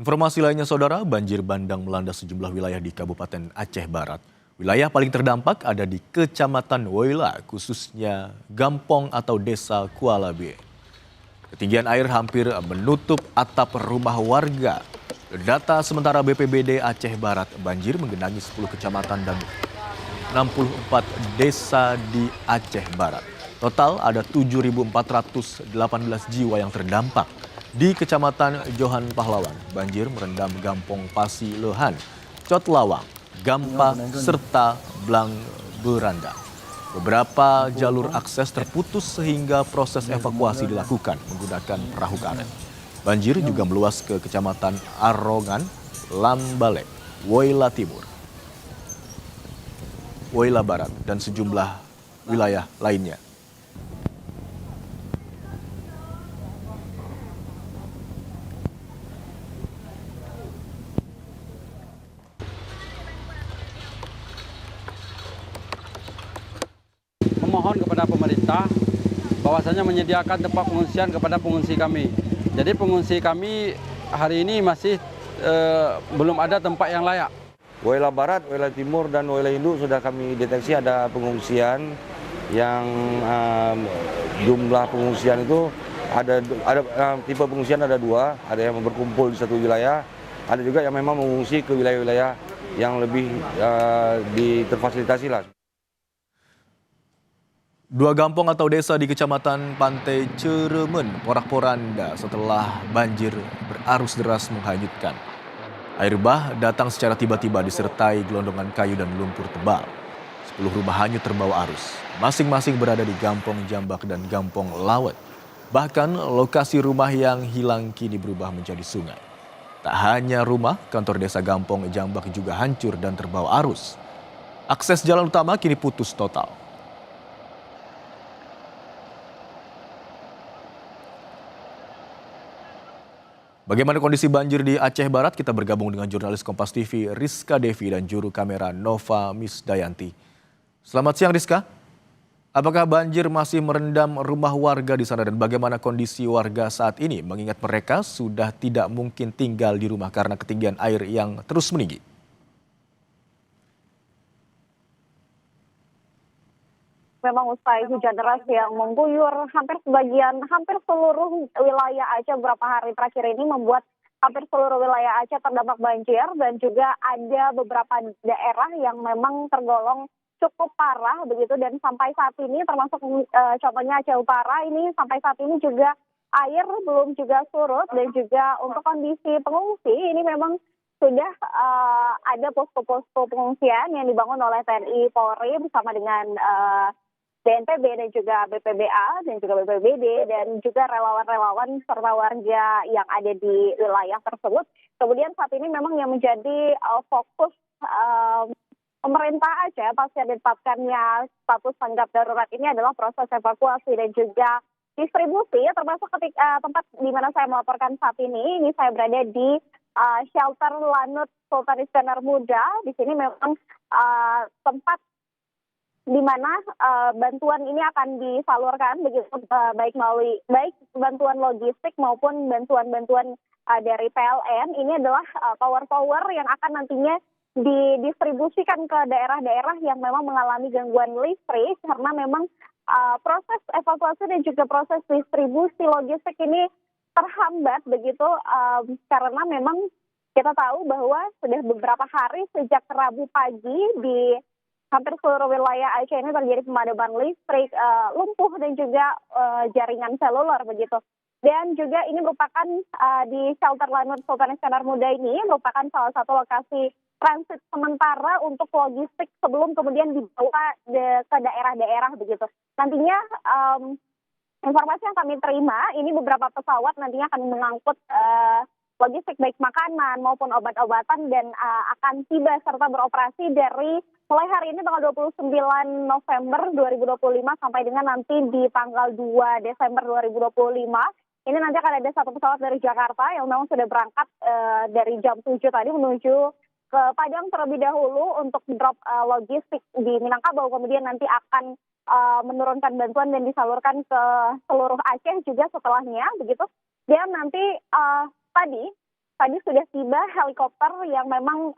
Informasi lainnya saudara, banjir bandang melanda sejumlah wilayah di Kabupaten Aceh Barat. Wilayah paling terdampak ada di Kecamatan Woila, khususnya Gampong atau Desa Kuala Bie. Ketinggian air hampir menutup atap rumah warga. Data sementara BPBD Aceh Barat, banjir menggenangi 10 kecamatan dan 64 desa di Aceh Barat. Total ada 7.418 jiwa yang terdampak. Di Kecamatan Johan Pahlawan, banjir merendam Gampong Pasilehan, Cotlawang, Gampa, serta Blang Beranda. Beberapa jalur akses terputus sehingga proses evakuasi dilakukan menggunakan perahu karet. Banjir juga meluas ke Kecamatan Arongan, Lambale, Woila Timur, Woila Barat, dan sejumlah wilayah lainnya. Memohon kepada pemerintah bahwasanya menyediakan tempat pengungsian kepada pengungsi kami. Jadi pengungsi kami hari ini masih belum ada tempat yang layak. Woila Barat, Woila Timur, dan Woila Induk sudah kami deteksi ada pengungsian yang jumlah pengungsian itu ada tipe pengungsian ada dua, ada yang berkumpul di satu wilayah, ada juga yang memang mengungsi ke wilayah-wilayah yang lebih terfasilitasi lah. Dua gampong atau desa di Kecamatan Pantai Ceremen, Porak-Poranda setelah banjir berarus deras menghanyutkan. Air bah datang secara tiba-tiba disertai gelondongan kayu dan lumpur tebal. 10 rumah hanyut terbawa arus. Masing-masing berada di Gampong Jambak dan Gampong Lawet. Bahkan lokasi rumah yang hilang kini berubah menjadi sungai. Tak hanya rumah, kantor desa Gampong Jambak juga hancur dan terbawa arus. Akses jalan utama kini putus total. Bagaimana kondisi banjir di Aceh Barat? Kita bergabung dengan jurnalis Kompas TV Rizka Devi dan juru kamera Nova Misdayanti. Selamat siang Rizka. Apakah banjir masih merendam rumah warga di sana dan bagaimana kondisi warga saat ini? Mengingat mereka sudah tidak mungkin tinggal di rumah karena ketinggian air yang terus meninggi. Memang usai hujan deras yang mengguyur hampir seluruh wilayah Aceh beberapa hari terakhir ini membuat hampir seluruh wilayah Aceh terdampak banjir dan juga ada beberapa daerah yang memang tergolong cukup parah begitu dan sampai saat ini termasuk contohnya Aceh Utara ini sampai saat ini juga air belum juga surut dan juga untuk kondisi pengungsi ini memang sudah ada posko-posko pengungsian yang dibangun oleh TNI Polri bersama dengan BNPB dan juga BPBA dan juga BPBD dan juga relawan-relawan serta warga yang ada di wilayah tersebut. Kemudian saat ini memang yang menjadi fokus pemerintah Aceh pasca ditetapkannya status tanggap darurat ini adalah proses evakuasi dan juga distribusi, termasuk ketika tempat di mana saya melaporkan saat ini saya berada di shelter Lanut Sultan Iskandar Muda. Di sini memang tempat di mana bantuan ini akan disalurkan begitu baik bantuan logistik maupun bantuan-bantuan dari PLN. Ini adalah power yang akan nantinya didistribusikan ke daerah-daerah yang memang mengalami gangguan listrik karena memang proses evakuasi dan juga proses distribusi logistik ini terhambat begitu karena memang kita tahu bahwa sudah beberapa hari sejak Rabu pagi di hampir seluruh wilayah Aceh ini terjadi pemadaman listrik, lumpuh dan juga jaringan seluler begitu. Dan juga ini merupakan di shelter Lanut Sultan Iskandar Muda ini merupakan salah satu lokasi transit sementara untuk logistik sebelum kemudian dibawa ke daerah-daerah begitu. Nantinya informasi yang kami terima ini beberapa pesawat nantinya akan mengangkut logistik baik makanan maupun obat-obatan dan akan tiba serta beroperasi dari mulai hari ini tanggal 29 November 2025 sampai dengan nanti di tanggal 2 Desember 2025. Ini nanti akan ada satu pesawat dari Jakarta yang memang sudah berangkat dari jam 7 tadi menuju ke Padang terlebih dahulu untuk drop logistik di Minangkabau. Kemudian nanti akan menurunkan bantuan dan disalurkan ke seluruh Aceh juga setelahnya begitu. Dan nanti tadi tadi sudah tiba helikopter yang memang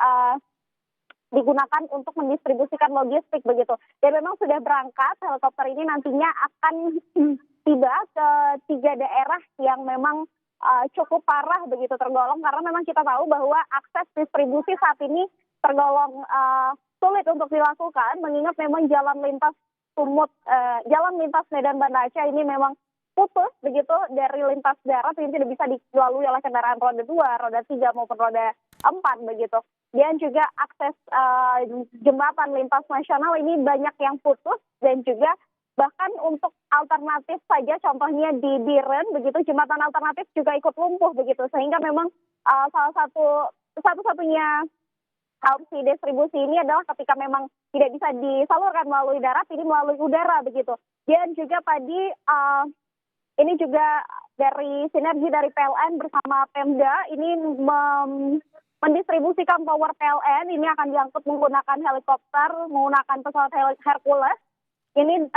digunakan untuk mendistribusikan logistik begitu. Dan memang sudah berangkat, helikopter ini nantinya akan tiba ke 3 daerah yang memang cukup parah begitu tergolong, karena memang kita tahu bahwa akses distribusi saat ini tergolong sulit untuk dilakukan, mengingat memang jalan lintas jalan lintas Medan Banda Aceh ini memang putus begitu dari lintas darat, ini tidak bisa dilalui oleh kendaraan roda 2, roda 3 maupun roda 4 begitu. Dan juga akses jembatan lintas nasional ini banyak yang putus, dan juga bahkan untuk alternatif saja, contohnya di Biren begitu, jembatan alternatif juga ikut lumpuh begitu, sehingga memang satu-satunya opsi distribusi ini adalah ketika memang tidak bisa disalurkan melalui darat, ini melalui udara begitu. Dan juga tadi ini juga dari sinergi dari PLN bersama Pemda ini mendistribusikan power PLN, ini akan diangkut menggunakan helikopter, menggunakan pesawat Hercules. Ini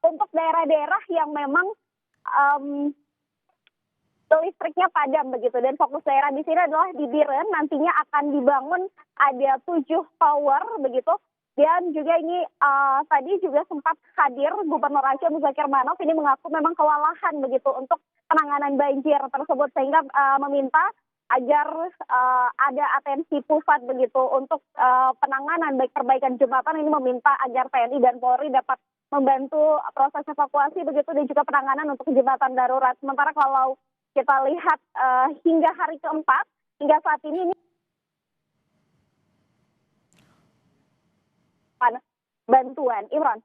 untuk daerah-daerah yang memang listriknya padam begitu, dan fokus daerah di sini adalah di Biren, nantinya akan dibangun ada 7 tower begitu. Dan juga ini tadi juga sempat hadir Gubernur Aceh Muzakir Manaf, ini mengaku memang kewalahan begitu untuk penanganan banjir tersebut, sehingga meminta agar ada atensi pusat begitu untuk penanganan baik perbaikan jembatan, ini meminta agar TNI dan Polri dapat membantu proses evakuasi begitu, dan juga penanganan untuk jembatan darurat. Sementara kalau kita lihat hingga hari keempat, hingga saat ini bantuan. Imran.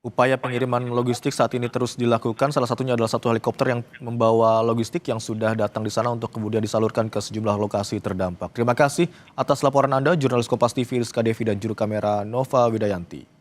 Upaya pengiriman logistik saat ini terus dilakukan. Salah satunya adalah satu helikopter yang membawa logistik yang sudah datang di sana untuk kemudian disalurkan ke sejumlah lokasi terdampak. Terima kasih atas laporan Anda, jurnalis Kompas TV Rizka Devi dan juru kamera Nova Widayanti.